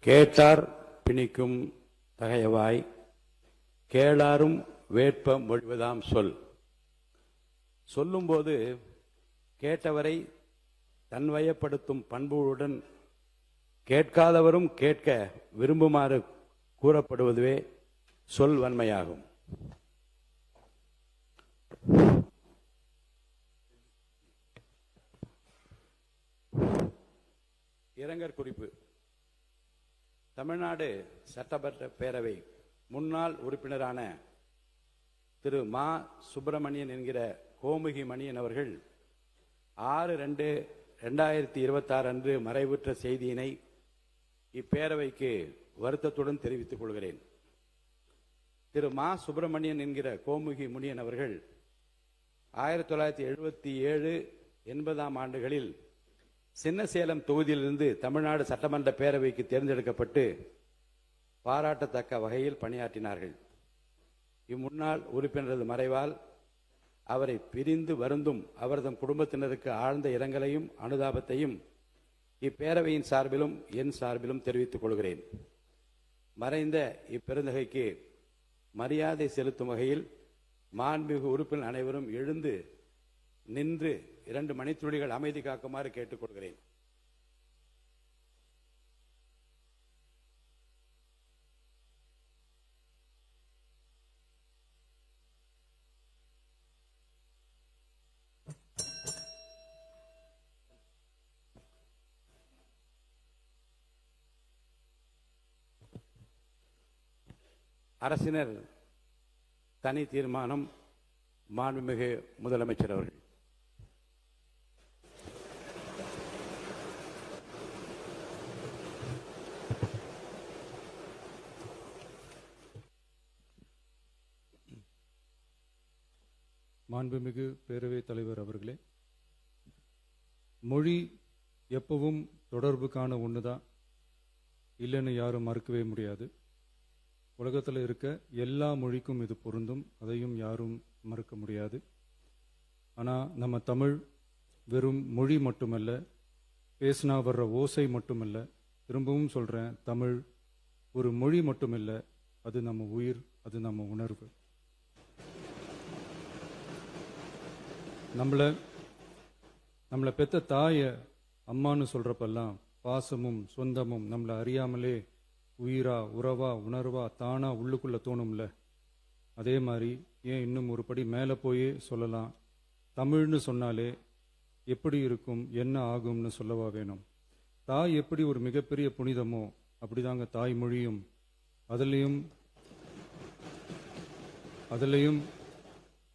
கேட்டார் பிணிக்கும் தகையவாய் கேளாரும் வேட்ப மொழிவதாம் சொல். சொல்லும்போது கேட்டவரை தன்வயப்படுத்தும் பண்புடன் கேட்காதவரும் கேட்க விரும்புமாறு கூறப்படுவதுவே சொல் வன்மையாகும். இரங்கற் குறிப்பு. தமிழ்நாடு சட்டமன்ற பேரவை முன்னாள் உறுப்பினரான திரு மா. சுப்பிரமணியன் என்கிற கோமுகி மணியன் அவர்கள் 6/2/2026 அன்று மறைவுற்ற செய்தியினை இப்பேரவைக்கு வருத்தத்துடன் தெரிவித்துக் கொள்கிறேன். திரு மா. சுப்பிரமணியன் என்கிற கோமுகி முனியன் அவர்கள் 1977-80 ஆண்டுகளில் சின்னசேலம் தொகுதியிலிருந்து தமிழ்நாடு சட்டமன்ற பேரவைக்கு தேர்ந்தெடுக்கப்பட்டு பாராட்டத்தக்க வகையில் பணியாற்றினார்கள். இம்முன்னாள் உறுப்பினரது மறைவால் அவரை பிரிந்து வருந்தும் அவரது குடும்பத்தினருக்கு ஆழ்ந்த இரங்கலையும் அனுதாபத்தையும் இப்பேரவையின் சார்பிலும் என் சார்பிலும் தெரிவித்துக் கொள்கிறேன். மறைந்த இப்பெருந்தகைக்கு மரியாதை செலுத்தும் வகையில் மாண்புமிகு உறுப்பினர் அனைவரும் எழுந்து நின்று 2 மணித்துளிகள் அமைதி காக்குமாறு கேட்டுக்கொள்கிறேன். அரசினர் தனி தீர்மானம். மாண்புமிகு முதலமைச்சர் அவர்கள். மாண்புமிகு பேரவைத் தலைவர் அவர்களே, மொழி எப்பவும் தொடர்புக்கான ஒன்று தான், இல்லைன்னு யாரும் மறுக்கவே முடியாது. உலகத்தில் இருக்க எல்லா மொழிக்கும் இது பொருந்தும், அதையும் யாரும் மறுக்க முடியாது. ஆனால் நம்ம தமிழ் வெறும் மொழி மட்டுமல்ல, பேசினா வர்ற ஓசை மட்டுமல்ல, திரும்பவும் சொல்கிறேன், தமிழ் ஒரு மொழி மட்டுமில்ல, அது நம்ம உயிர், அது நம்ம உணர்வு. நம்மளை பெத்த தாயை அம்மானு சொல்கிறப்பெல்லாம் பாசமும் சொந்தமும் நம்மளை அறியாமலே உயிரா உறவா உணர்வா தானா உள்ளுக்குள்ளே தோணும்ல. அதே மாதிரி ஏன் இன்னும் ஒரு படி மேலே போயே சொல்லலாம், தமிழ்னு சொன்னாலே எப்படி இருக்கும், என்ன ஆகும்னு சொல்லவா வேணும். தாய் எப்படி ஒரு மிகப்பெரிய புனிதமோ அப்படிதாங்க தாய்மொழியும். அதுலேயும்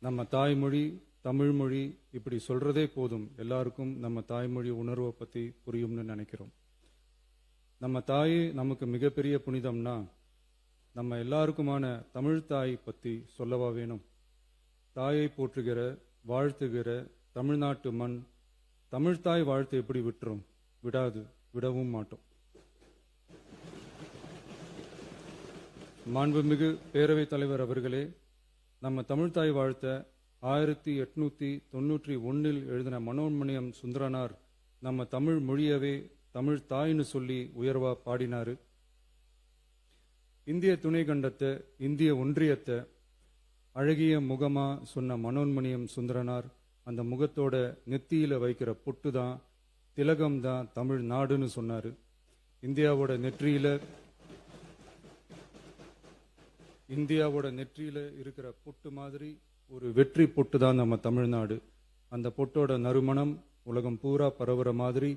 நம்ம தாய்மொழி தமிழ்மொழி இப்படி சொல்றதே போதும், எல்லாருக்கும் நம்ம தாய்மொழி உணர்வை பற்றி புரியும்னு நினைக்கிறோம். நம்ம தாயே நமக்கு மிகப்பெரிய புனிதம்னா நம்ம எல்லாருக்குமான தமிழ் தாய் பற்றி சொல்லவா வேணும். தாயை போற்றுகிற வாழ்த்துகிற தமிழ்நாட்டு மண் தமிழ்தாய் வாழ்த்து எப்படி விட்டுரும்? விடாது, விடவும் மாட்டோம். மாண்புமிகு பேரவைத் தலைவர் அவர்களே, நம்ம தமிழ்தாய் வாழ்த்த 1891 எழுதின மனோன்மணியம் சுந்தரனார் நம்ம தமிழ் மொழியவே தமிழ் தாய்னு சொல்லி உயர்வா பாடினாரு. இந்திய துணை கண்டத்தை இந்திய ஒன்றியத்தை அழகிய முகமா சொன்ன மனோன்மணியம் சுந்தரனார் அந்த முகத்தோட நெத்தியில வைக்கிற பொட்டு தான் திலகம் தான் தமிழ் நாடுன்னு சொன்னாரு. இந்தியாவோட நெற்றியில இருக்கிற பொட்டு மாதிரி ஒரு வெற்றி பொட்டு தான் நம்ம தமிழ்நாடு. அந்த பொட்டோட நறுமணம் உலகம் பூரா பரவுற மாதிரி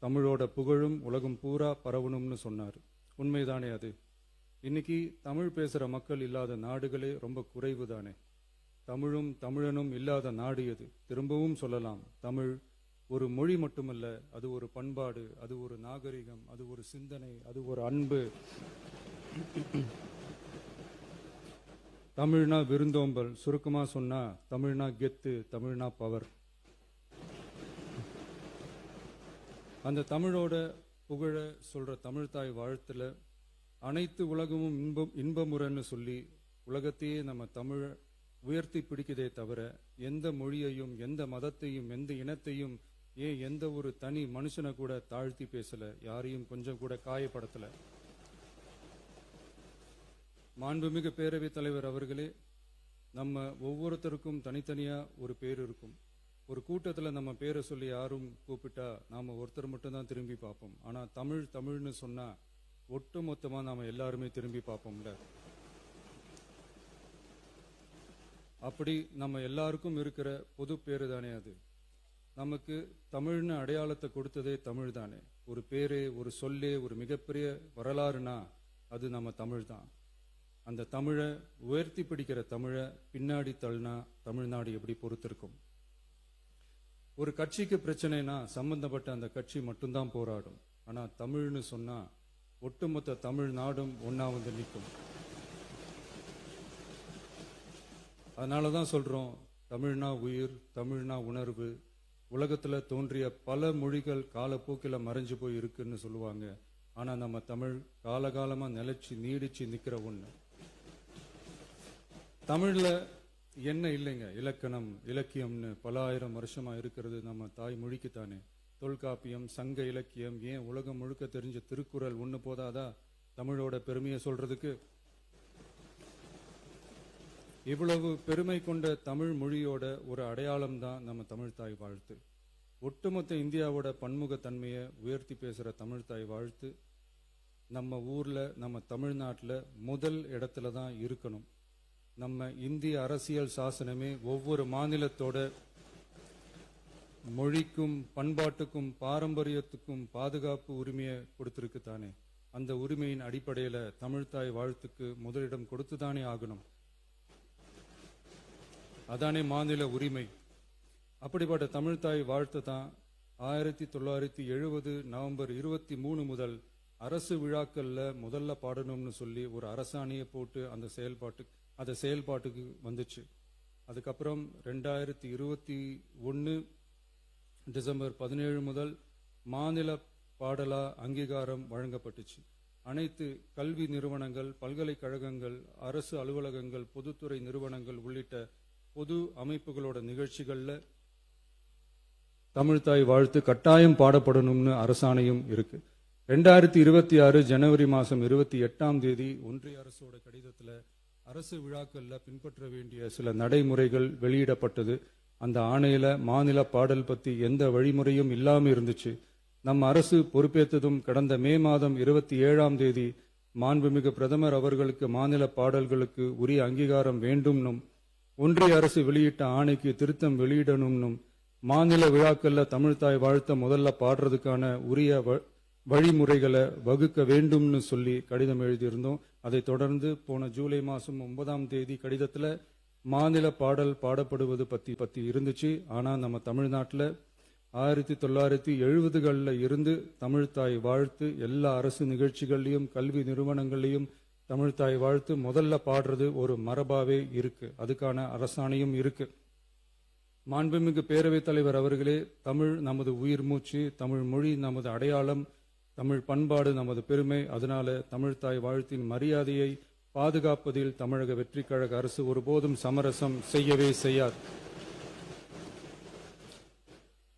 தமிழோட புகழும் உலகம் பூரா பரவணும்னு சொன்னார். உண்மைதானே அது? இன்னைக்கு தமிழ் பேசுற மக்கள் இல்லாத நாடுகளே ரொம்ப குறைவு தானே. தமிழும் தமிழனும் இல்லாத நாடு எது? திரும்பவும் சொல்லலாம், தமிழ் ஒரு மொழி மட்டுமல்ல, அது ஒரு பண்பாடு, அது ஒரு நாகரிகம், அது ஒரு சிந்தனை, அது ஒரு அன்பு. தமிழ்னா விருந்தோம்பல், சுருக்கமா சொன்னா தமிழ்னா கெத்து, தமிழ்னா பவர். அந்த தமிழோட புகழ சொல்ற தமிழ்தாய் வாழ்த்துல அனைத்து உலகமும் இன்பமுறன்னு சொல்லி உலகத்தையே நம்ம தமிழ உயர்த்தி பிடிக்குதே தவிர எந்த மொழியையும் எந்த மதத்தையும் எந்த இனத்தையும் ஏன் எந்த ஒரு தனி மனுஷனை கூட தாழ்த்தி பேசல, யாரையும் கொஞ்சம் கூட காயப்படுத்தல. மாண்புமிகு பேரவைத் தலைவர் அவர்களே, நம்ம ஒவ்வொருத்தருக்கும் தனித்தனியா ஒரு பேர் இருக்கும். ஒரு கூட்டத்தில் நம்ம பேரை சொல்லி யாரும் கூப்பிட்டா நாம ஒருத்தர் மட்டும் தான் திரும்பி பார்ப்போம். ஆனா தமிழ் தமிழ்னு சொன்னா ஒட்டு மொத்தமா நாம எல்லாருமே திரும்பி பார்ப்போம்ல. அப்படி நம்ம எல்லாருக்கும் இருக்கிற பொது பேரு தானே அது. நமக்கு தமிழ்னு அடையாளத்தை கொடுத்ததே தமிழ் தானே. ஒரு பேரு, ஒரு சொல்லே, ஒரு மிகப்பெரிய வரலாறுனா அது நம்ம தமிழ் தான். அந்த தமிழை உயர்த்தி பிடிக்கிற தமிழை பின்னாடி தள்ளினா தமிழ்நாடு எப்படி பொறுத்திருக்கும்? ஒரு கட்சிக்கு பிரச்சனைனா சம்பந்தப்பட்ட அந்த கட்சி மட்டும்தான் போராடும். ஆனா தமிழ்னு சொன்னா ஒட்டுமொத்த தமிழ்நாடும் ஒன்னா வந்து நிற்கும். அதனாலதான் சொல்றோம், தமிழ்னா உயிர், தமிழ்னா உணர்வு. உலகத்துல தோன்றிய பல மொழிகள் காலப்போக்கில் மறைஞ்சு போய் இருக்குன்னு சொல்லுவாங்க. ஆனா நம்ம தமிழ் காலகாலமா நிலைச்சு நீடிச்சு நிக்கிற ஒண்ணு. தமிழ்ல என்ன இல்லைங்க, இலக்கணம் இலக்கியம்னு பல ஆயிரம் வருஷமா இருக்கிறது நம்ம தாய் மொழிக்குத்தானே. தொல்காப்பியம், சங்க இலக்கியம், ஏன் உலகம் முழுக்க தெரிஞ்ச திருக்குறள் ஒண்ணு போதாதா தமிழோட பெருமையை சொல்றதுக்கு? இவ்வளவு பெருமை கொண்ட தமிழ் மொழியோட ஒரு அடையாளம் தான் நம்ம தமிழ் தாய் வாழ்த்து. ஒட்டுமொத்த இந்தியாவோட பன்முகத்தன்மையை உயர்த்தி பேசுற தமிழ் தாய் வாழ்த்து நம்ம ஊர்ல, நம்ம தமிழ்நாட்டில் முதல் இடத்துல தான் இருக்கணும். நம்ம இந்திய அரசியல் சாசனமே ஒவ்வொரு மாநிலத்தோட மொழிக்கும் பண்பாட்டுக்கும் பாரம்பரியத்துக்கும் பாதுகாப்பு உரிமையை கொடுத்திருக்கு தானே. அந்த உரிமையின் அடிப்படையில தமிழ்தாய் வாழ்த்துக்கு முதலிடம் கொடுத்துதானே ஆகணும். அதானே மாநில உரிமை. அப்படிப்பட்ட தமிழ்தாய் வாழ்த்து தான் 1970 நவம்பர் 23 முதல் அரசு விழாக்கள்ல முதல்ல பாடணும்னு சொல்லி ஒரு அரசாணையை போட்டு அந்த செயல்பாட்டுக்கு வந்துச்சு. அதுக்கப்புறம் 2021 டிசம்பர் 17 முதல் மாநில பாடலா அங்கீகாரம் வழங்கப்பட்டுச்சு. அனைத்து கல்வி நிறுவனங்கள், பல்கலைக்கழகங்கள், அரசு அலுவலகங்கள், பொதுத்துறை நிறுவனங்கள் உள்ளிட்ட பொது அமைப்புகளோட நிகழ்ச்சிகள்ல தமிழ்தாய் வாழ்த்து கட்டாயம் பாடப்படணும்னு அரசாணையும் இருக்கு. 2026 ஜனவரி மாதம் 28 ஒன்றிய அரசோட கடிதத்துல அரசு விழாக்கள்ல பின்பற்ற வேண்டிய சில நடைமுறைகள் வெளியிடப்பட்டது. அந்த ஆணையில மாநில பாடல் பத்தி எந்த வழிமுறையும் இல்லாம இருந்துச்சு. நம்ம அரசு பொறுப்பேற்றதும் கடந்த மே மாதம் 27 மாண்புமிகு பிரதமர் அவர்களுக்கு மாநில பாடல்களுக்கு உரிய அங்கீகாரம் வேண்டும்னும், ஒன்றிய அரசு வெளியிட்ட ஆணைக்கு திருத்தம் வெளியிடணும்னும், மாநில விழாக்கள்ல தமிழ்தாய் வாழ்த்த முதல்ல பாடுறதுக்கான உரிய வழிமுறைகளை வகுக்க வேண்டும்னு சொல்லி கடிதம் எழுதியிருந்தோம். அதை தொடர்ந்து போன ஜூலை மாதம் 9 கடிதத்துல மாநில பாடல் பாடப்படுவது பத்தி இருந்துச்சு. ஆனா நம்ம தமிழ்நாட்டில் 1970களில் இருந்து தமிழ்தாய் வாழ்த்து எல்லா அரசு நிகழ்ச்சிகள்லையும் கல்வி நிறுவனங்கள்லையும் தமிழ்தாய் வாழ்த்து முதல்ல பாடுறது ஒரு மரபாவே இருக்கு. அதுக்கான அரசாணையும் இருக்கு. மாண்புமிகு பேரவைத் தலைவர் அவர்களே, தமிழ் நமது உயிர் மூச்சு, தமிழ் மொழி நமது அடையாளம், தமிழ் பண்பாடு நமது பெருமை. அதனால தமிழ்தாய் வாழ்த்தின் மரியாதையை பாதுகாப்பதில் தமிழக வெற்றிக் கழக அரசு ஒருபோதும் சமரசம் செய்யவே செய்யாது.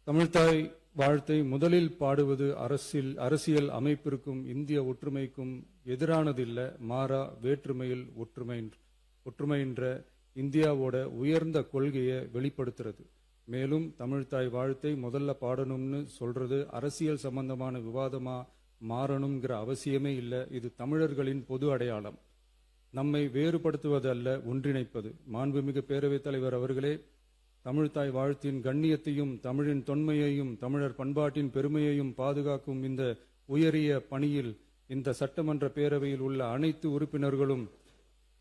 தமிழ்தாய் வாழ்த்தை முதலில் பாடுவது அரசியல் அமைப்பிற்கும் இந்திய ஒற்றுமைக்கும் எதிரானதில்ல, மாறா வேற்றுமையில் ஒற்றுமைன்ற இந்தியாவோட உயர்ந்த கொள்கையை வெளிப்படுத்துறது. மேலும் தமிழ்தாய் வாழ்த்தை முதல்ல பாடணும்னு சொல்றது அரசியல் சம்பந்தமான விவாதமா மாறணுங்கிற அவசியமே இல்லை. இது தமிழர்களின் பொது அடையாளம். நம்மை வேறுபடுத்துவதல்ல, ஒன்றிணைப்பது. மாண்புமிகு பேரவைத் தலைவர் அவர்களே, தமிழ்தாய் வாழ்த்தின் கண்ணியத்தையும் தமிழின் தொன்மையையும் தமிழர் பண்பாட்டின் பெருமையையும் பாதுகாக்கும் இந்த உயரிய பணியில் இந்த சட்டமன்ற பேரவையில் உள்ள அனைத்து உறுப்பினர்களும்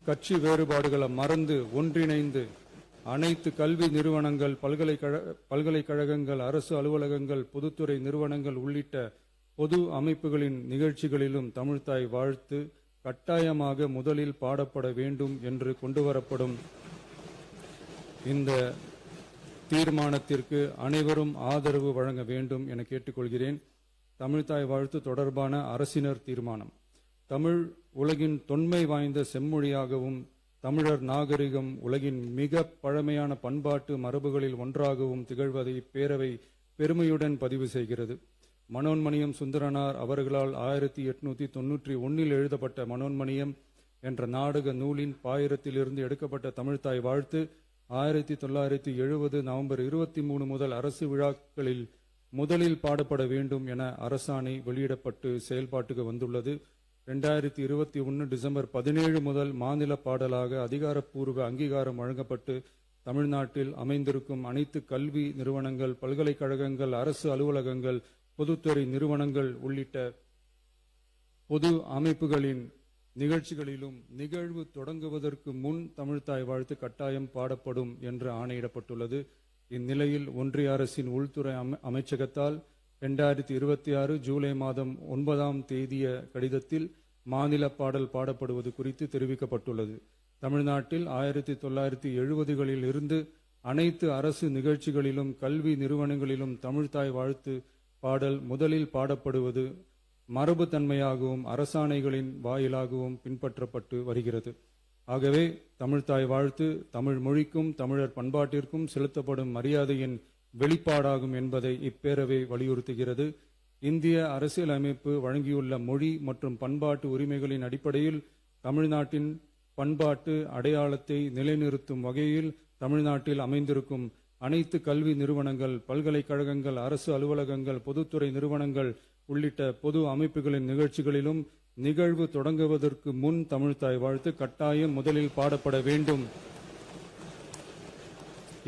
கட்சி வேறுபாடுகளை மறந்து ஒன்றிணைந்து அனைத்து கல்வி நிறுவனங்கள், பல்கலைக்கழகங்கள், அரசு அலுவலகங்கள், பொதுத்துறை நிறுவனங்கள் உள்ளிட்ட பொது அமைப்புகளின் நிகழ்ச்சிகளிலும் தமிழ்தாய் வாழ்த்து கட்டாயமாக முதலில் பாடப்பட வேண்டும் என்று கொண்டுவரப்படும் இந்த தீர்மானத்திற்கு அனைவரும் ஆதரவு வழங்க வேண்டும் என கேட்டுக்கொள்கிறேன். தமிழ்தாய் வாழ்த்து தொடர்பான அரசினர் தீர்மானம். தமிழ் உலகின் தொன்மை வாய்ந்த செம்மொழியாகவும் தமிழர் நாகரிகம் உலகின் மிக பழமையான பண்பாட்டு மரபுகளில் ஒன்றாகவும் திகழ்வதை பேரவை பெருமையுடன் பதிவு செய்கிறது. மனோன்மணியம் சுந்தரனார் அவர்களால் 1891 எழுதப்பட்ட மனோன்மணியம் என்ற நாடக நூலின் பாயிரத்திலிருந்து எடுக்கப்பட்ட தமிழ்த்தாய் வாழ்த்து 1970 நவம்பர் 23 முதல் அரசு விழாக்களில் முதலில் பாடப்பட வேண்டும் என அரசாணை வெளியிடப்பட்டு செயல்பாட்டுக்கு வந்துள்ளது. 2021 டிசம்பர் 17 முதல் மாநில பாடலாக அதிகாரப்பூர்வ அங்கீகாரம் வழங்கப்பட்டு தமிழ்நாட்டில் அமைந்திருக்கும் அனைத்து கல்வி நிறுவனங்கள், பல்கலைக்கழகங்கள், அரசு அலுவலகங்கள், பொதுத்துறை நிறுவனங்கள் உள்ளிட்ட பொது அமைப்புகளின் நிகழ்ச்சிகளிலும் நிகழ்வு தொடங்குவதற்கு முன் தமிழ்த்தாய் வாழ்த்து கட்டாயம் பாடப்படும் என்று ஆணையிடப்பட்டுள்ளது. இந்நிலையில் ஒன்றிய அரசின் உள்துறை அமைச்சகத்தால் 2026 ஜூலை மாதம் 9ஆம் தேதிய கடிதத்தில் மாநில பாடல் பாடப்படுவது குறித்து தெரிவிக்கப்பட்டுள்ளது. தமிழ்நாட்டில் 1970களில் இருந்து அனைத்து அரசு நிகழ்ச்சிகளிலும் கல்வி நிறுவனங்களிலும் தமிழ்த்தாய் வாழ்த்து பாடல் முதலில் பாடப்படுவது மரபுத்தன்மையாகவும் அரசாணைகளின் வாயிலாகவும் பின்பற்றப்பட்டு வருகிறது. ஆகவே தமிழ்த்தாய் வாழ்த்து தமிழ் மொழிக்கும் தமிழர் பண்பாட்டிற்கும் செலுத்தப்படும் மரியாதையின் வெளிப்பாடாகும் என்பதை இப்பேரவை வலியுறுத்துகிறது. இந்திய அரசியலமைப்பு வழங்கியுள்ள மொழி மற்றும் பண்பாட்டு உரிமைகளின் அடிப்படையில் தமிழ்நாட்டின் பண்பாட்டு அடையாளத்தை நிலைநிறுத்தும் வகையில் தமிழ்நாட்டில் அமைந்திருக்கும் அனைத்து கல்வி நிறுவனங்கள், பல்கலைக்கழகங்கள், அரசு அலுவலகங்கள், பொதுத்துறை நிறுவனங்கள் உள்ளிட்ட பொது அமைப்புகளின் நிகழ்ச்சிகளிலும் நிகழ்வு தொடங்குவதற்கு முன் தமிழ்த்தாய் வாழ்த்து கட்டாயம் முதலில் பாடப்பட வேண்டும்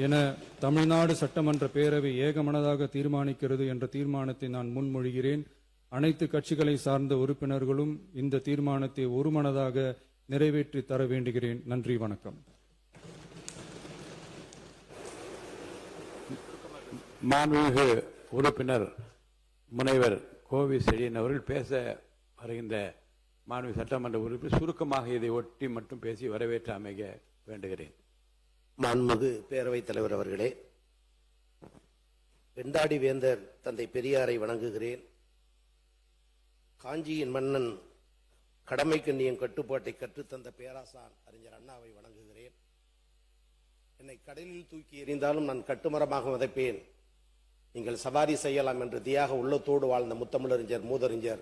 என தமிழ்நாடு சட்டமன்ற பேரவை ஏகமனதாக தீர்மானிக்கிறது என்ற தீர்மானத்தை நான் முன்மொழிகிறேன். அனைத்து கட்சிகளை சார்ந்த உறுப்பினர்களும் இந்த தீர்மானத்தை ஒருமனதாக நிறைவேற்றி தர வேண்டுகிறேன். நன்றி, வணக்கம். மாண்புமிகு உறுப்பினர் முனைவர் கோவி செழியன் அவர்கள் பேச வருகின்ற மாண்புமிகு சட்டமன்ற உறுப்பினர் சுருக்கமாக இதை ஒட்டி மட்டும் பேசி வரவேற்று அமைக வேண்டுகிறேன். மாண்புமிகு பேரவைத் தலைவர் அவர்களே, வெண்டாடி வேந்தர் தந்தை பெரியாரை வணங்குகிறேன். காஞ்சியின் மன்னன் கடமைக்கண்ணியின் கட்டுப்பாட்டை கற்றுத்தந்த பேராசான் அறிஞர் அண்ணாவை வணங்குகிறேன். என்னை கடலில் தூக்கி எறிந்தாலும் நான் கட்டுமரமாக வதைப்பேன், நீங்கள் சவாரி செய்யலாம் என்று தியாக உள்ளத்தோடு வாழ்ந்த முத்தமிழறிஞர் மூதறிஞர்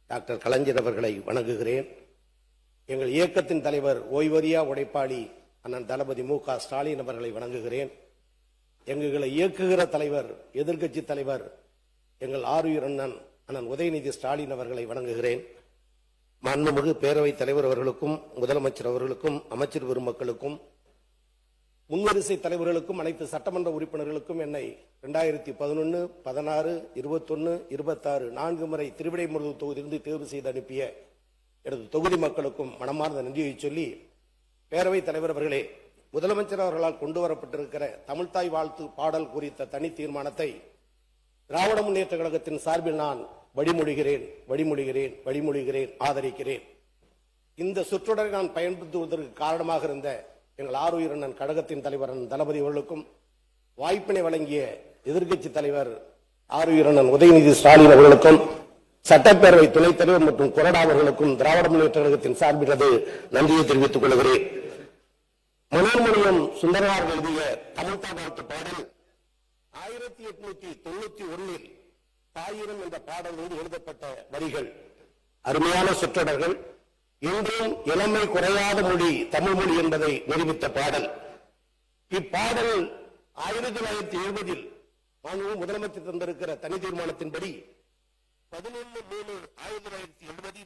டாக்டர் கலைஞர் அவர்களை வணங்குகிறேன். எங்கள் இயக்கத்தின் தலைவர் ஓய்வறியா உழைப்பாளி அண்ணன் தளபதி மு.க. ஸ்டாலின் அவர்களை வணங்குகிறேன். எங்களை இயக்குகிற தலைவர், எதிர்க்கட்சி தலைவர் எங்கள் ஆருயிர் அண்ணன் உதயநிதி ஸ்டாலின் அவர்களை வணங்குகிறேன். மாண்புமிகு பேரவைத் தலைவர் அவர்களுக்கும், முதலமைச்சர் அவர்களுக்கும், அமைச்சர் பெருமக்களுக்கும், முன்வரிசை தலைவர்களுக்கும், அனைத்து சட்டமன்ற உறுப்பினர்களுக்கும் என்னை 2011, 16, 21, 26 4 முறை திருவிடைமருதூர் தொகுதியிலிருந்து தேர்வு செய்து அனுப்பிய எனது தொகுதி மக்களுக்கும் மனமார்ந்த நன்றியை சொல்லி, பேரவைத் தலைவர் அவர்களே, முதலமைச்சர் அவர்களால் கொண்டு வரப்பட்டிருக்கிற தமிழ்த்தாய் வாழ்த்து பாடல் குறித்த தனி தீர்மானத்தை திராவிட முன்னேற்ற கழகத்தின் சார்பில் நான் வழிமொழிகிறேன், ஆதரிக்கிறேன். இந்த சொற்றொடரை நான் பயன்படுத்துவதற்கு காரணமாக இருந்த எங்கள் ஆருயிர் அண்ணன் கழகத்தின் தலைவர் தளபதி அவர்களுக்கும், வாய்ப்பினை வழங்கிய எதிர்க்கட்சி தலைவர் ஆருயிர் அண்ணன் உதயநிதி ஸ்டாலின் அவர்களுக்கும், சட்டப்பேரவை துணைத் தலைவர் மற்றும் கொறடா அவர்களுக்கும் திராவிட முன்னேற்ற கழகத்தின் சார்பில் நன்றியை தெரிவித்துக் கொள்கிறேன். மனோன்மணியம் சுந்தரனார் எழுதிய தமிழ்த்தாய் வாழ்த்து பாடல் 1891 தாயிரம் என்ற பாடலோடு எழுதப்பட்ட வரிகள், அருமையான சொற்றொடர்கள். இன்றும் இளமை குறையாத மொழி தமிழ் மொழி என்பதை நிரூபித்த பாடல். இப்பாடல் 1970 முதலமைச்சர் தந்திருக்கிற தனி தீர்மானத்தின்படி 11/3/1970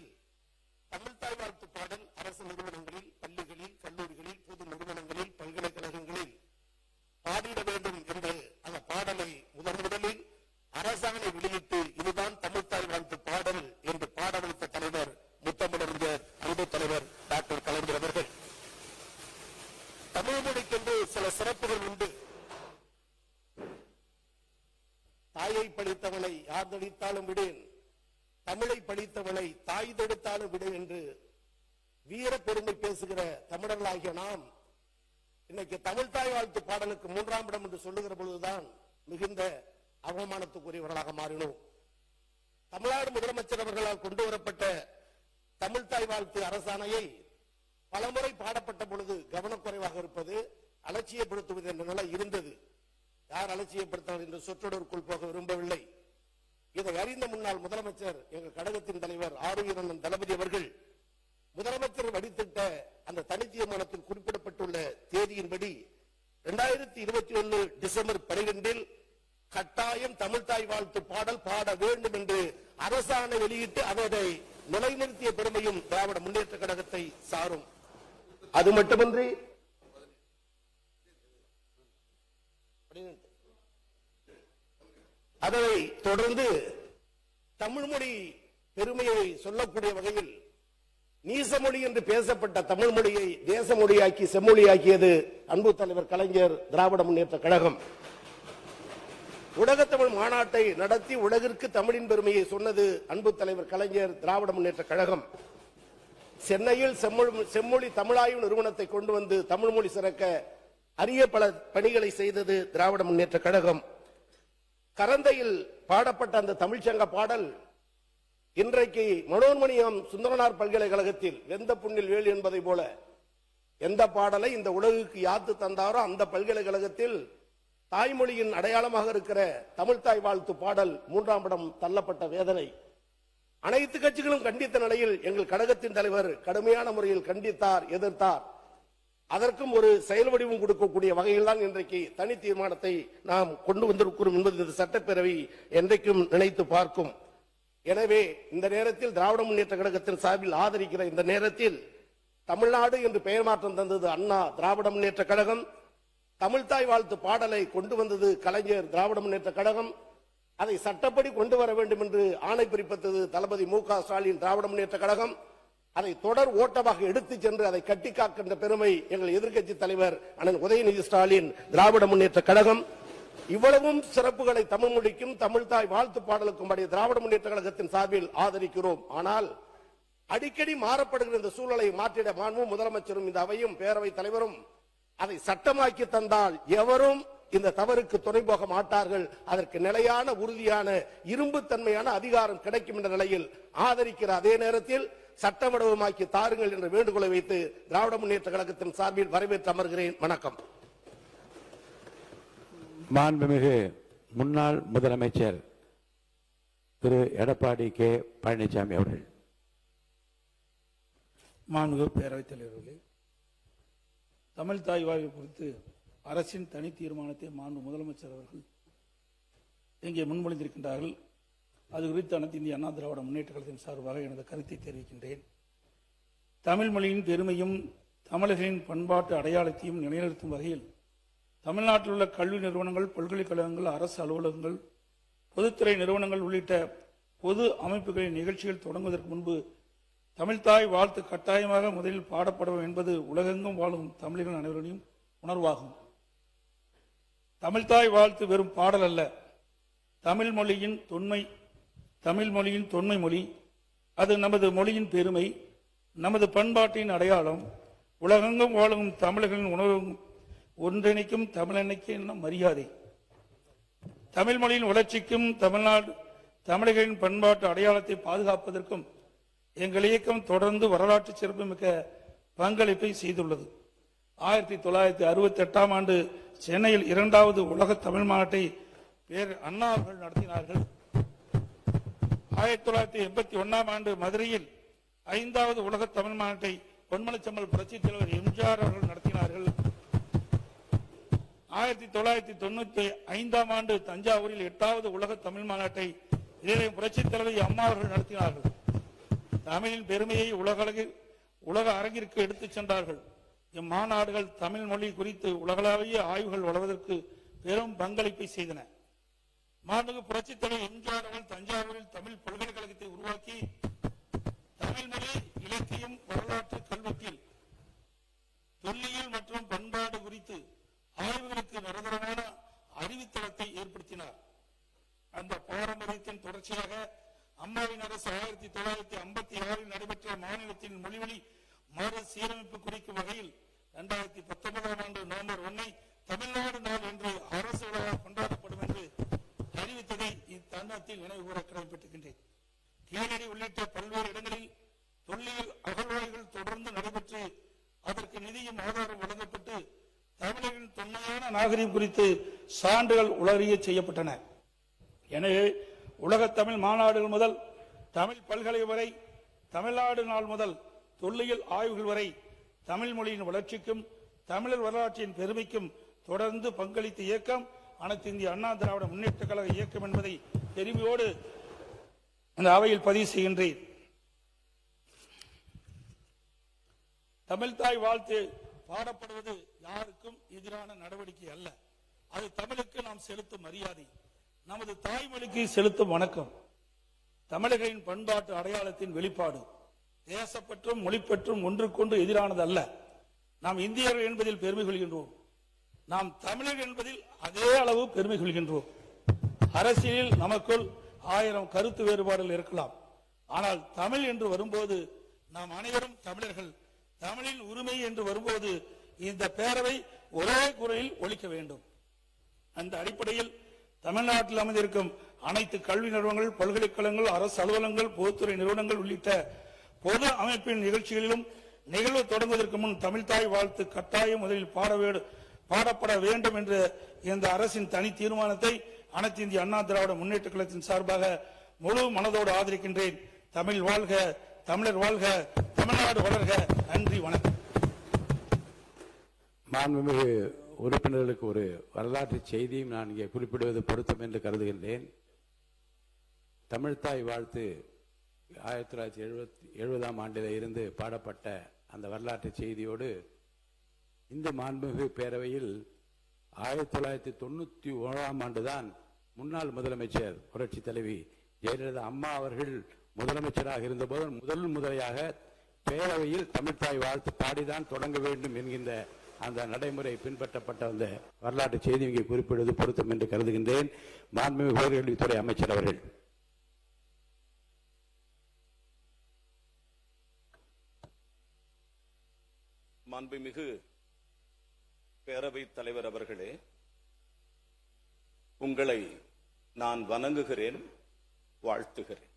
தமிழ்த்தாய் வாழ்த்து பாடல் அரசு நிறுவனங்களில், பள்ளிகளில், கல்லூரிகளில், பொது நிறுவனங்களில், பல்கலைக்கழகங்களில் பாடிட வேண்டும் என்று அந்த பாடலை முதலில் அரசாணை வெளியிட்டு இதுதான் தமிழ்த்தாய் வாழ்த்து பாடல் என்று பாட வைத்த தலைவர் முத்தமிழறிஞர் அன்பு தலைவர் டாக்டர் கலைஞர் அவர்கள். தமிழ் மொழிக்கென்று சில சிறப்புகள் உண்டு. தாயை படித்தவனை யார் தடித்தாலும் விடேன், தமிழை படித்தவனை தாய் தடுத்தாலும் விடேன் என்று வீர பெருமை பேசுகிற தமிழர்களாகிய நாம் இன்னைக்கு தமிழ்த்தாய் வாழ்த்து பாடலுக்கு 3ஆம் இடம் என்று சொல்லுகிற பொழுதுதான் மிகுந்த அவமானத்துக்குரியவர்களாக மாறினோம். தமிழ்நாடு முதலமைச்சர் அவர்களால் கொண்டு வரப்பட்ட தமிழ்த்தாய் வாழ்த்து அரசாணையை பலமுறை பாடப்பட்ட பொழுது கவனக்குறைவாக இருப்பது, அலட்சியப்படுத்துவது என்ற நிலை இருந்தது. யார் அலட்சியப்படுத்தார் என்ற சொற்றொடருக்குள் போக விரும்பவில்லை. இதை அறிந்த முன்னாள் முதலமைச்சர் எங்கள் கழகத்தின் தலைவர் ஆரோக்கியநந்தன் தளபதி அவர்கள் முதலமைச்சர் வடித்திட்ட அந்த தனி தீர்மானத்தில் குறிப்பிடப்பட்டுள்ள தேதியின்படி 2021 டிசம்பர் 12 கட்டாயம் தமிழ்தாய் வாழ்த்து பாடல் பாட வேண்டும் என்று அரசாணை வெளியிட்டு அதனை நிலைநிறுத்திய பெருமையும் திராவிட முன்னேற்ற கழகத்தை சாரும். அது மட்டுமின்றி அதனை தொடர்ந்து தமிழ்மொழி பெருமையை சொல்லக்கூடிய வகையில் நீசமொழி என்று பேசப்பட்ட தமிழ் மொழியை தேச மொழியாக்கி செம்மொழியாக்கியது அன்பு தலைவர் கலைஞர் திராவிட முன்னேற்ற கழகம். உலகத்தமிழ் மாநாட்டை நடத்தி உலகிற்கு தமிழின் பெருமையை சொன்னது அன்பு தலைவர் கலைஞர் திராவிட முன்னேற்ற கழகம். சென்னையில் செம்மொழி தமிழாய்வு நிறுவனத்தை கொண்டு வந்து தமிழ் மொழி சிறக்க அரிய பல பணிகளை செய்தது திராவிட முன்னேற்ற கழகம். கரந்தையில் பாடப்பட்ட அந்த தமிழ்ச்சங்க பாடல் இன்றைக்கு மனோன்மணியம் சுந்தரனார் பல்கலைக்கழகத்தில் வெந்த புண்ணில் வேல் என்பதை போல எந்த பாடலை இந்த உலகுக்கு யாத்து தந்தாரோ அந்த பல்கலைக்கழகத்தில் தாய்மொழியின் அடையாளமாக இருக்கிற தமிழ்தாய் வாழ்த்து பாடல் 3ஆம் இடம் தள்ளப்பட்ட வேதனை அனைத்து கட்சிகளும் கண்டித்த நிலையில் எங்கள் கழகத்தின் தலைவர் கடுமையான முறையில் கண்டித்தார், எதிர்த்தார். அதற்கும் ஒரு செயல் வடிவம் கொடுக்கக்கூடிய வகையில் தான் இன்றைக்கு தனி தீர்மானத்தை நாம் கொண்டு வந்திருக்கிறோம் என்பது இந்த சட்டப்பேரவை என்றைக்கும் நினைத்து பார்க்கும். எனவே இந்த நேரத்தில் திராவிட முன்னேற்ற கழகத்தின் சார்பில் ஆதரிக்கிற இந்த நேரத்தில் தமிழ்நாடு என்று பெயர் மாற்றம் தந்தது அண்ணா திராவிட முன்னேற்ற கழகம். தமிழ்தாய் வாழ்த்து பாடலை கொண்டு வந்தது கலைஞர் திராவிட முன்னேற்ற கழகம். அதை சட்டப்படி கொண்டு வர வேண்டும் என்று ஆணை பிறப்பித்தது தளபதி மு க ஸ்டாலின் திராவிட முன்னேற்ற கழகம். அதை தொடர் ஓட்டமாக எடுத்துச் சென்று அதை கட்டி காக்கின்ற பெருமை எங்கள் எதிர்க்கட்சி தலைவர் அண்ணன் உதயநிதி ஸ்டாலின் திராவிட முன்னேற்ற கழகம். இவ்வளவும் சிறப்புகளை தமிழ் மொழிக்கும் தமிழ்தாய் வாழ்த்து பாடலுக்கும் படி திராவிட முன்னேற்ற கழகத்தின் சார்பில் ஆதரிக்கிறோம். ஆனால் அடிக்கடி மாறப்படுகிற இந்த சூழலை மாற்றிட மாண்பு முதலமைச்சரும் இந்த அவையும் பேரவைத் தலைவரும் அதை சட்டமாக்கி தந்தால் எவரும் இந்த தவறுக்கு துணை போக மாட்டார்கள். அதற்கு நிலையான உறுதியான இரும்பு தன்மையான அதிகாரம் கிடைக்கும் என்ற நிலையில் ஆதரிக்கிற அதே நேரத்தில் சட்ட வடிவமாக்கி தாருங்கள் என்ற வேண்டுகோளை வைத்து திராவிட முன்னேற்ற கழகத்தின் சார்பில் வரவேற்று அமர்கிறேன். வணக்கம். மாண்புமிகு முன்னாள் முதலமைச்சர் திரு எடப்பாடி கே பழனிசாமி அவர்கள். மாண்புமிகு பேரவைத் தலைவர்களே, தமிழ் தாய் வாழ்வு குறித்து அரசின் தனி தீர்மானத்தை மாண்பு முதலமைச்சர் அவர்கள் இங்கே முன்மொழிந்திருக்கின்றார்கள். அது குறித்து அனைத்து இந்திய அண்ணா திராவிட முன்னேற்ற கழகத்தின் சார்பாக எனது கருத்தை தெரிவிக்கின்றேன். தமிழ் மொழியின் பெருமையும் தமிழர்களின் பண்பாட்டு அடையாளத்தையும் நிலைநிறுத்தும் வகையில் தமிழ்நாட்டில் உள்ள கல்வி நிறுவனங்கள், பல்கலைக்கழகங்கள், அரசு அலுவலகங்கள், பொதுத்துறை நிறுவனங்கள் உள்ளிட்ட பொது அமைப்புகளின் நிகழ்ச்சிகள் தொடங்குவதற்கு முன்பு தமிழ்தாய் வாழ்த்து கட்டாயமாக முதலில் பாடப்படும் என்பது உலகெங்கும் வாழும் தமிழர்கள் அனைவரையும் உணர்வாகும். தமிழ்தாய் வாழ்த்து வெறும் பாடல் அல்ல, தமிழ் மொழியின் தொன்மை மொழி. அது நமது மொழியின் பெருமை, நமது பண்பாட்டின் அடையாளம். உலகெங்கும் வாழும் தமிழர்களின் உணர்வு ஒன்றிணைக்கும் தமிழன்னைக்கு மரியாதை. தமிழ் மொழியின் வளர்ச்சிக்கும் தமிழர்களின் பண்பாட்டு அடையாளத்தை பாதுகாப்பதற்கும் எங்கள் இயக்கம் தொடர்ந்து வரலாற்று சிறப்புமிக்க பங்களிப்பை செய்துள்ளது. 1968ஆம் ஆண்டு சென்னையில் 2வது உலக தமிழ் மாநாட்டை அண்ணா அவர்கள் நடத்தினார்கள். 1981ஆம் ஆண்டு மதுரையில் 5வது உலக தமிழ் மாநாட்டை பொன்மனச்செம்மல் புரட்சித் தலைவர் எம்ஜிஆர் அவர்கள் நடத்தினார்கள். 1995ஆம் ஆண்டு தஞ்சாவூரில் 8வது உலக தமிழ் மாநாட்டை புரட்சித் தலைவர் அம்மா அவர்கள் நடத்தினார்கள். தமிழின் பெருமையை உலக அரங்கிற்கு எடுத்துச் சென்றார்கள். இம்மாநாடுகள் தமிழ் மொழி குறித்து உலகளாவிய ஆய்வுகள் வளர்வதற்கு பெரும் பங்களிப்பை செய்தன. மாண்புமிகு புரட்சித் தலைவர் எம்ஜிஆர் அவர்கள் தஞ்சாவூரில் தமிழ் பல்கலைக்கழகத்தை உருவாக்கி தமிழ் மொழி, இலக்கியம், வரலாற்று, கல்வெட்டில், தொல்லியல் மற்றும் பண்பாடு குறித்து ஆய்வுகளுக்கு நிரந்தரமான அறிவுத்தளத்தை ஏற்படுத்தினார். அந்த பாரம்பரியத்தின் தொடர்ச்சியாக அம்மாவின் அரசு 1956 நடைபெற்ற மாநிலத்தின் மொழிவழி மறு சீரமைப்பு குறிக்கும் வகையில் 2019ஆம் ஆண்டு நவம்பர் 1 தமிழ்நாடு நாள் என்று அரசு விழா கொண்டாடப்படும் என்று அறிவித்ததை இத்தருணத்தில் நினைவு கூற கடமைப்பட்டிருக்கின்றேன். கீழடி உள்ளிட்ட பல்வேறு இடங்களில் தொல்லியல் அகழ்வாய்வுகள் தொடர்ந்து நடைபெற்று அதற்கு நிதியும் ஆதாரம் வழங்கப்பட்டு தமிழர்கள் தமிழரின் தொன்மையான நாகரிகம் குறித்து சான்றுகள் உலகிய செய்யப்பட்டன. எனவே உலகத் தமிழ் மாநாடுகள் முதல் தமிழ் பல்கலை வரை, தமிழ்நாடு நாள் முதல் தொல்லியல் ஆய்வுகள் வரை தமிழ் மொழியின் வளர்ச்சிக்கும் தமிழர் வரலாற்றின் பெருமைக்கும் தொடர்ந்து பங்களித்த இயக்கம் அனைத்து இந்திய அண்ணா திராவிட முன்னேற்ற கழக இயக்கம் என்பதை பெருமையோடு இந்த அவையில் பதிவு செய்கின்றேன். தமிழ்தாய் வாழ்த்து பாடப்படுவது யாருக்கும் எதிரான நடவடிக்கை அல்ல. அது தமிழுக்கு நாம் செலுத்தும் மரியாதை, நமது தாய்மொழிக்கு செலுத்தும் வணக்கம், தமிழர்களின் பண்பாட்டு அடையாளத்தின் வெளிப்பாடு. தேசப்பற்றும் மொழிப்பற்றும் ஒன்றுக்கொன்று எதிரானது அல்ல. நாம் இந்தியர்கள் என்பதில் பெருமை கொள்கின்றோம். நாம் தமிழர்கள் என்பதில் அதே அளவு பெருமை கொள்கின்றோம். அரசியலில் நமக்குள் 1000 கருத்து வேறுபாடுகள் இருக்கலாம். ஆனால் தமிழ் என்று வரும்போது நாம் அனைவரும் தமிழர்கள். தமிழின் உரிமை என்று வரும்போது இந்த பேரவை ஒரே குரலில் ஒலிக்க வேண்டும். அந்த அடிப்படையில் தமிழ்நாட்டில் அமைந்திருக்கும் அனைத்து கல்வி நிறுவனங்கள், பல்கலைக்கழகங்கள், அரசு அலுவலகங்கள், பொதுத்துறை நிறுவனங்கள் உள்ளிட்ட பொது அமைப்பின் நிகழ்ச்சிகளிலும் நிகழ்வு தொடங்குவதற்கு முன் தமிழ்தாய் வாழ்த்து கட்டாயம் முதலில் பாடப்பட வேண்டும் என்ற இந்த அரசின் தனி தீர்மானத்தை அனைத்து இந்திய அண்ணா திராவிட முன்னேற்ற கழகத்தின் சார்பாக முழு மனதோடு ஆதரிக்கின்றேன். தமிழ் வாழ்க, தமிழர் வாழ்க, தமிழ்நாடு வளர்க. நன்றி, வணக்கம். மாண்புமிகு உறுப்பினர்களுக்கு ஒரு வரலாற்று செய்தியும் நான் இங்கே குறிப்பிடுவது பொருத்தம் என்று கருதுகின்றேன். தமிழ்தாய் வாழ்த்து 1970ஆம் ஆண்டில் இருந்து பாடப்பட்ட அந்த வரலாற்று செய்தியோடு இந்த மாண்புமிகு பேரவையில் 1991ஆம் ஆண்டுதான் முன்னாள் முதலமைச்சர் புரட்சி தலைவி ஜெயலலிதா அம்மா அவர்கள் முதலமைச்சராக இருந்தபோது முதலையாக பேரவையில் தமிழ்தாய் வாழ்த்து பாடிதான் தொடங்க வேண்டும் என்கின்ற அந்த நடைமுறை பின்பற்றப்பட்ட அந்த வரலாற்று செய்தி இங்கே குறிப்பிடுவது பொருத்தம் என்று கருதுகின்றேன். மாண்புமிகு உயர்கல்வித்துறை அமைச்சர் அவர்கள். மாண்புமிகு பேரவைத் தலைவர் அவர்களே, உங்களை நான் வணங்குகிறேன், வாழ்த்துகிறேன்.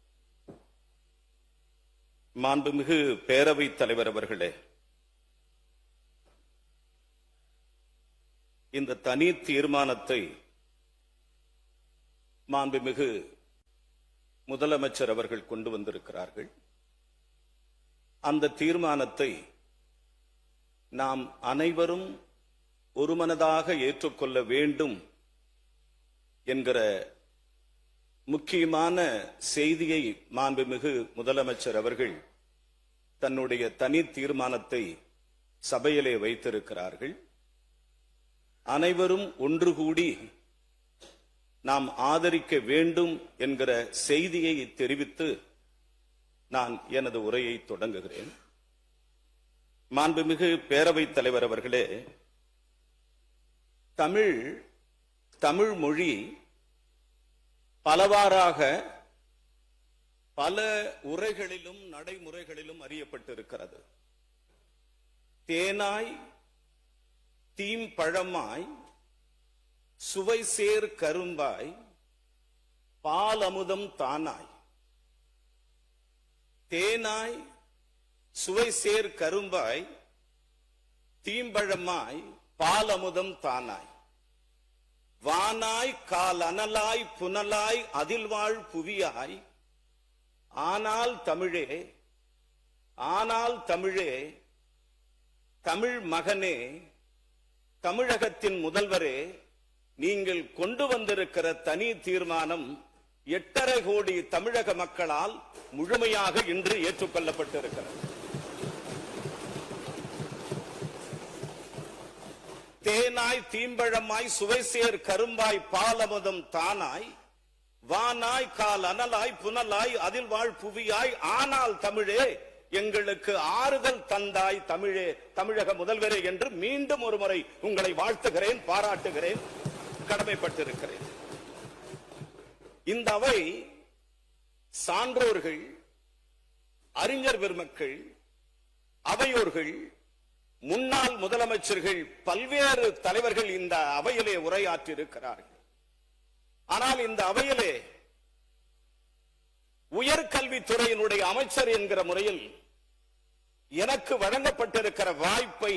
மாண்புமிகு பேரவைத் தலைவர் அவர்களே, இந்த தனி தீர்மானத்தை மாண்புமிகு முதலமைச்சர் அவர்கள் கொண்டு வந்திருக்கிறார்கள். அந்த தீர்மானத்தை நாம் அனைவரும் ஒருமனதாக ஏற்றுக்கொள்ள வேண்டும் என்கிற முக்கியமான செய்தியை மாண்புமிகு முதலமைச்சர் அவர்கள் தன்னுடைய தனி தீர்மானத்தை சபையிலே வைத்திருக்கிறார்கள். அனைவரும் ஒன்று கூடி நாம் ஆதரிக்க வேண்டும் என்கிற செய்தியை தெரிவித்து நான் எனது உரையை தொடங்குகிறேன். மாண்புமிகு பேரவைத் தலைவர் அவர்களே, தமிழ் மொழி பலவாறாக பல உரைகளிலும் நடைமுறைகளிலும் அறியப்பட்டிருக்கிறது. தேனாய் தீம்பழமாய் சுவை சேர் கரும்பாய் பால் அமுதம் தானாய். தேனாய் சுவை சேர் கரும்பாய் தீம்பழமாய் பால் அமுதம் தானாய். வானாய் கால் அனலாய் புனலாய் அதில் வாழ் புவியாய். ஆனால் தமிழே, ஆனால் தமிழே, தமிழ் மகனே, தமிழகத்தின் முதல்வரே, நீங்கள் கொண்டு வந்திருக்கிற தனி தீர்மானம் 8.5 கோடி தமிழக மக்களால் முழுமையாக இன்று ஏற்றுக்கொள்ளப்பட்டிருக்கிறது. தேனாய் தீம்பழமாய் சுவைசேர் கரும்பாய் பாலமுதம் தானாய். வானாய் கால் அனலாய் புனலாய் அதில் வாழ் புவியாய். ஆனால் தமிழே, எங்களுக்கு ஆறுதல் தந்தாய் தமிழே, தமிழக முதல்வரே என்று மீண்டும் ஒரு முறை உங்களை வாழ்த்துகிறேன், பாராட்டுகிறேன், கடமைப்பட்டிருக்கிறேன். இந்த அவை சான்றோர்கள், அறிஞர் பெருமக்கள், அவையோர்கள், முன்னாள் முதலமைச்சர்கள், பல்வேறு தலைவர்கள் இந்த அவையிலே உரையாற்றி இருக்கிறார்கள். ஆனால் இந்த அவையிலே உயர்கல்வித்துறையினுடைய அமைச்சர் என்கிற முறையில் எனக்கு வழங்கப்பட்டிருக்கிற வாய்ப்பை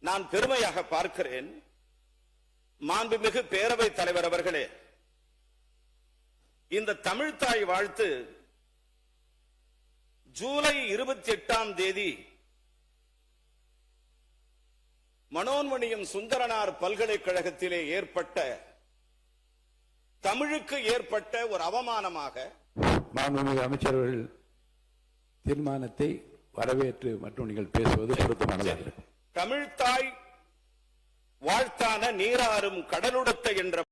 நான் பெருமையாக பார்க்கிறேன். மாண்புமிகு பேரவைத் தலைவர் அவர்களே, இந்த தமிழ்த்தாய் வாழ்த்து ஜூலை 28ஆம் தேதி மனோன்மணியம் சுந்தரனார் பல்கலைக்கழகத்திலே ஏற்பட்ட தமிழுக்கு ஏற்பட்ட ஒரு அவமானமாக மாண்புமிகு அமைச்சர்கள் தீர்மானத்தை வரவேற்று மற்றும் நீங்கள் பேசுவது பொருத்தமானது. தமிழ்த்தாய் வாழ்த்தான நீராறும் கடலுடத்தை என்ற